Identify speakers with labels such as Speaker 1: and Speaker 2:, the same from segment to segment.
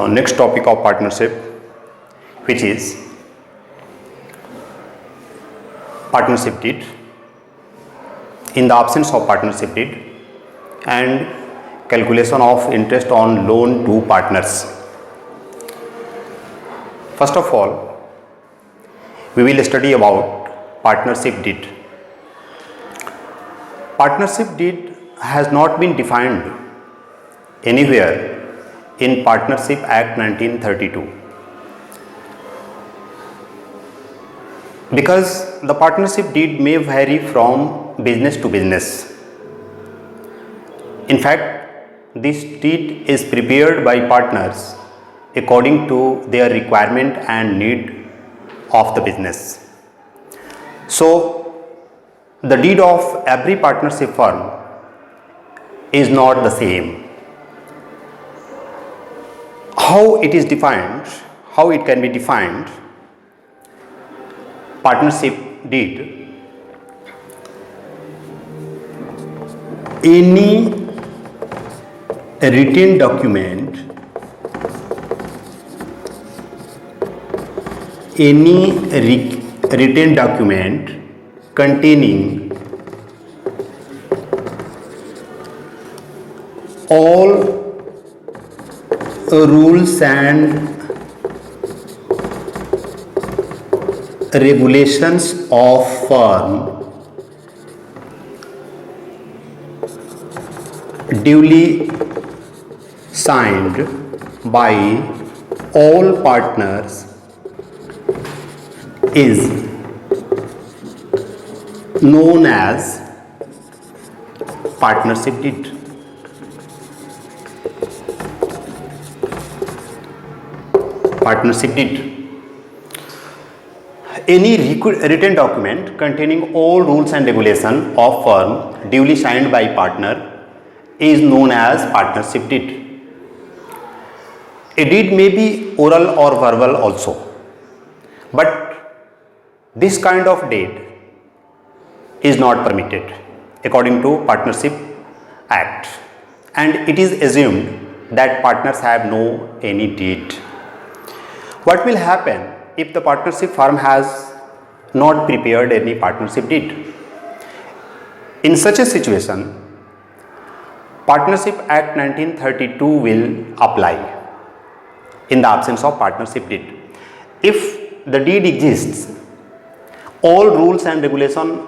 Speaker 1: next topic of partnership, which is partnership deed. In the absence of partnership deed and calculation of interest on loan to partners. First of all, we will study about partnership deed. Partnership deed has not been defined anywhere in Partnership Act 1932, because the partnership deed may vary from business to business. In fact, this deed is prepared by partners according to their requirement and need of the business. So, the deed of every partnership firm is not the same. How it is defined, how it can be defined? Partnership deed: any written document, containing all rules and regulations of firm duly signed by all partners is known as partnership deed. Partnership deed: any written document containing all rules and regulations of firm duly signed by partner is known as partnership deed. A deed may be oral or verbal also, but this kind of deed is not permitted according to Partnership Act, and it is assumed that partners have no any deed. What will happen if the partnership firm has not prepared any partnership deed? In such a situation, Partnership Act 1932 will apply in the absence of partnership deed. If the deed exists, all rules and regulations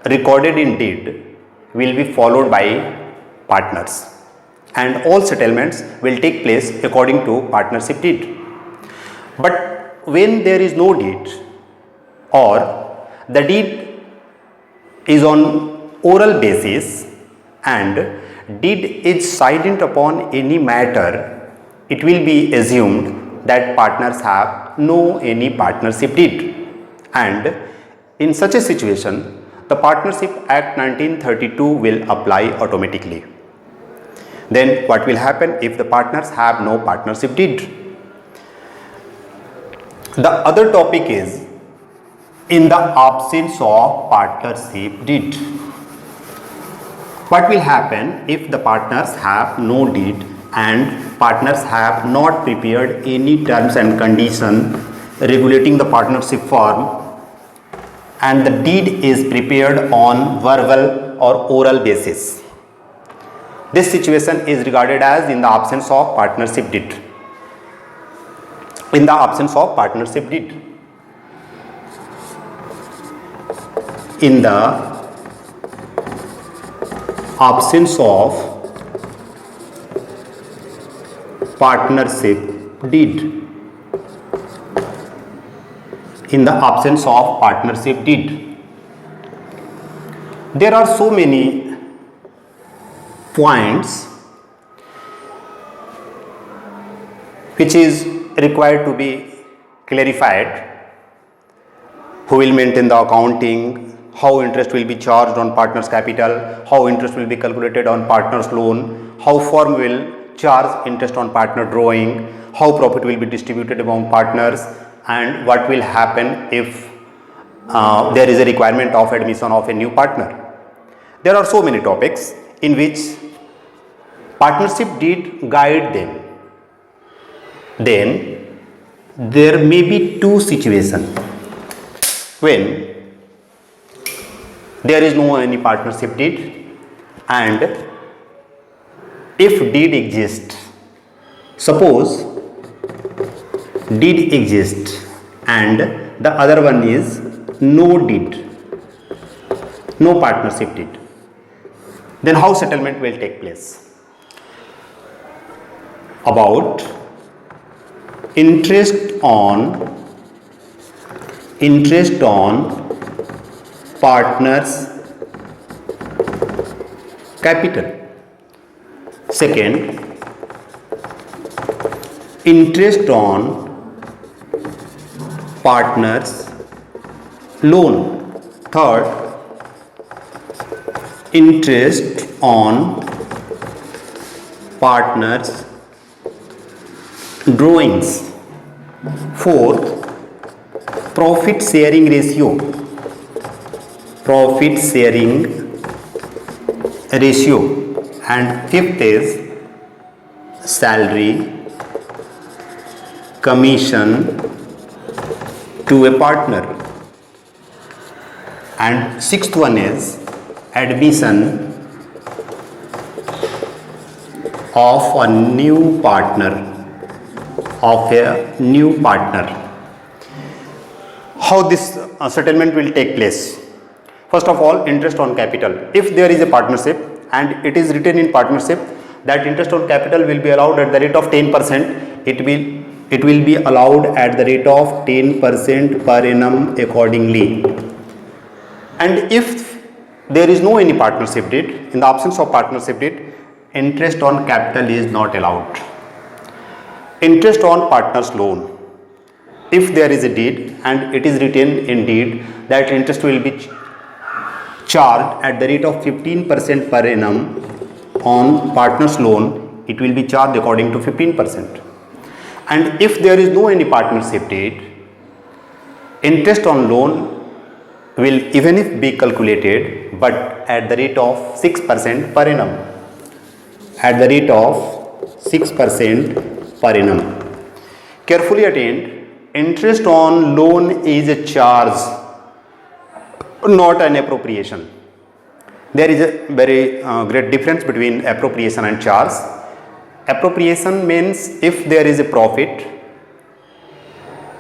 Speaker 1: recorded in deed will be followed by partners, and all settlements will take place according to partnership deed. But when there is no deed, or the deed is on oral basis and deed is silent upon any matter, it will be assumed that partners have no any partnership deed, and in such a situation the Partnership Act 1932 will apply automatically. Then what will happen if the partners have no partnership deed? The other topic is in the absence of partnership deed. What will happen if the partners have no deed and partners have not prepared any terms and conditions regulating the partnership firm, and the deed is prepared on verbal or oral basis? This situation is regarded as in the absence of partnership deed. In the absence of partnership deed. In the absence of partnership deed. In the absence of partnership deed. There are so many points which is required to be clarified. Who will maintain the accounting, how interest will be charged on partners' capital, how interest will be calculated on partners' loan, how firm will charge interest on partner drawing, how profit will be distributed among partners, and what will happen if there is a requirement of admission of a new partner. There are so many topics in which partnership deed guide them. then there may be two situations when there is no any partnership deed, and if deed exists, suppose deed exists and the other one is no deed, no partnership deed, then how settlement will take place? About interest on partners capital. Second, interest on partners loan. Third, interest on partners drawings. Fourth, profit sharing ratio. And fifth is salary, commission to a partner. And sixth one is admission of a new partner. How this settlement will take place? First of all, interest on capital. If there is a partnership and it is written in partnership that interest on capital will be allowed at the rate of 10%, it will be allowed at the rate of 10% per annum accordingly. And if there is no any partnership deed, in the absence of partnership deed, interest on capital is not allowed. Interest on partners loan. If there is a deed and it is written in deed that interest will be charged at the rate of 15% per annum on partners loan, it will be charged according to 15%. And if there is no any partnership deed, interest on loan will even if be calculated but at the rate of 6% per annum. Carefully attend, interest on loan is a charge, not an appropriation. There is a very great difference between appropriation and charge. Appropriation means if there is a profit,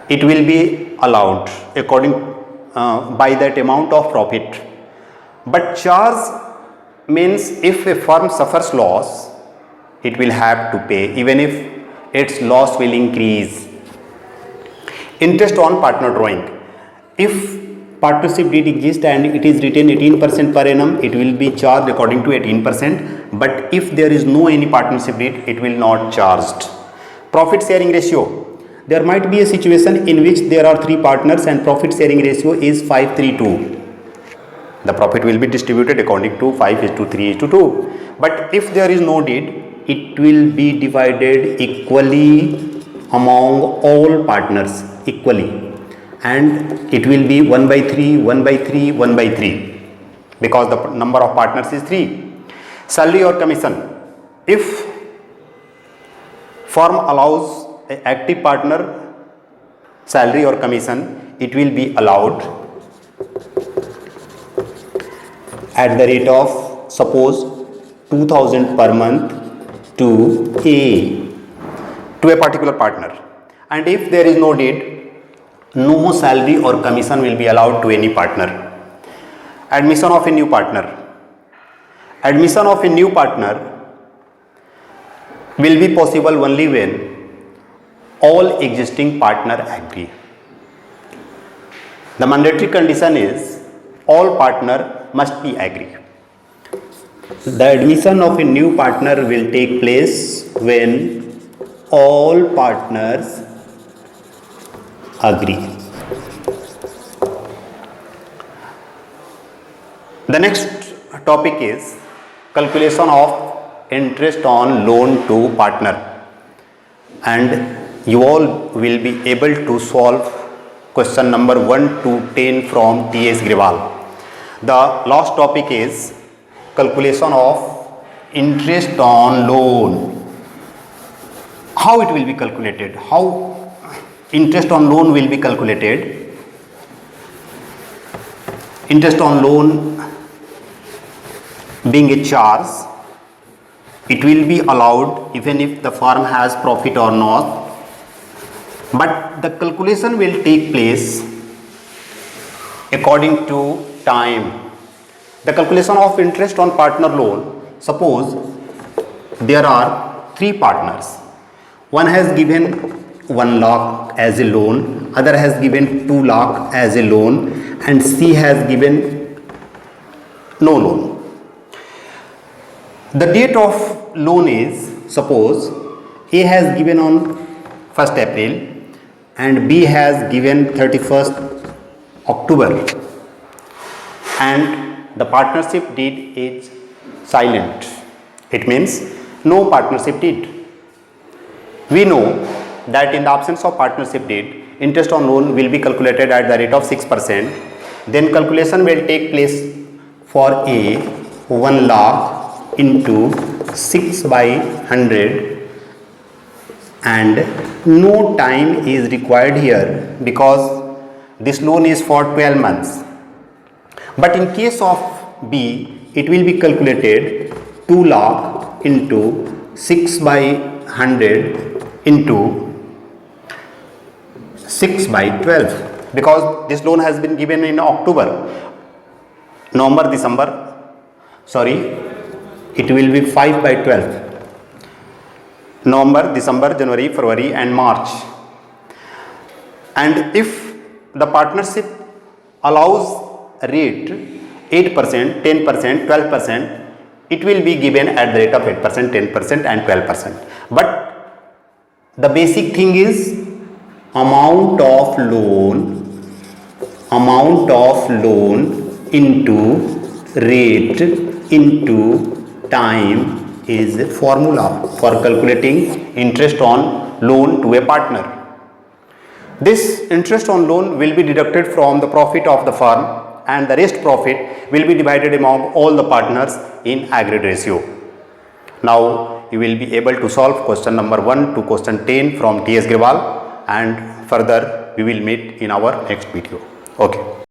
Speaker 1: it will be allowed according by that amount of profit. But charge means if a firm suffers loss, it will have to pay even if its loss will increase. Interest on partner drawing. If partnership deed exists and it is written 18% per annum, it will be charged according to 18%. But if there is no any partnership deed, it will not charged. Profit sharing ratio. There might be a situation in which there are 3 partners and profit sharing ratio is 5:3:2. The profit will be distributed according to 5:3:2. But if there is no deed, it will be divided equally among all partners and it will be 1/3 because the number of partners is 3. Salary or commission. If firm allows an active partner salary or commission, it will be allowed at the rate of suppose 2000 per month to a particular partner. And if there is no deed, no salary or commission will be allowed to any partner. Admission of a new partner. Admission of a new partner will be possible only when all existing partners agree. The mandatory condition is all partners must be agree. The admission of a new partner will take place when all partners agree. The next topic is calculation of interest on loan to partner, and you all will be able to solve question number 1 to 10 from T.S. Grewal. The last topic is calculation of interest on loan. how it will be calculated, how interest on loan will be calculated. Interest on loan being a charge, it will be allowed even if the firm has profit or not, but the calculation will take place according to time. The calculation of interest on partner loan, suppose there are three partners, one has given 1 lakh as a loan, other has given 2 lakh as a loan, and C has given no loan. The date of loan is, suppose A has given on 1st April and B has given 31st October, and the partnership deed is silent. It means no partnership deed. We know that in the absence of partnership deed, interest on loan will be calculated at the rate of 6%. Then calculation will take place for A 1 lakh into 6 by 100, and no time is required here because this loan is for 12 months. But in case of B, it will be calculated 2 lakh into 6 by 100 into 6 by 12, because this loan has been given in October, November, December, it will be 5 by 12, November, December, January, February and March. And if the partnership allows rate 8%, 10%, 12%, it will be given at the rate of 8%, 10% and 12%. But the basic thing is amount of loan into rate into time is a formula for calculating interest on loan to a partner. This interest on loan will be deducted from the profit of the firm, and the rest profit will be divided among all the partners in agreed ratio. Now you will be able to solve question number 1 to question 10 from T.S. Grewal, and further we will meet in our next video. Okay.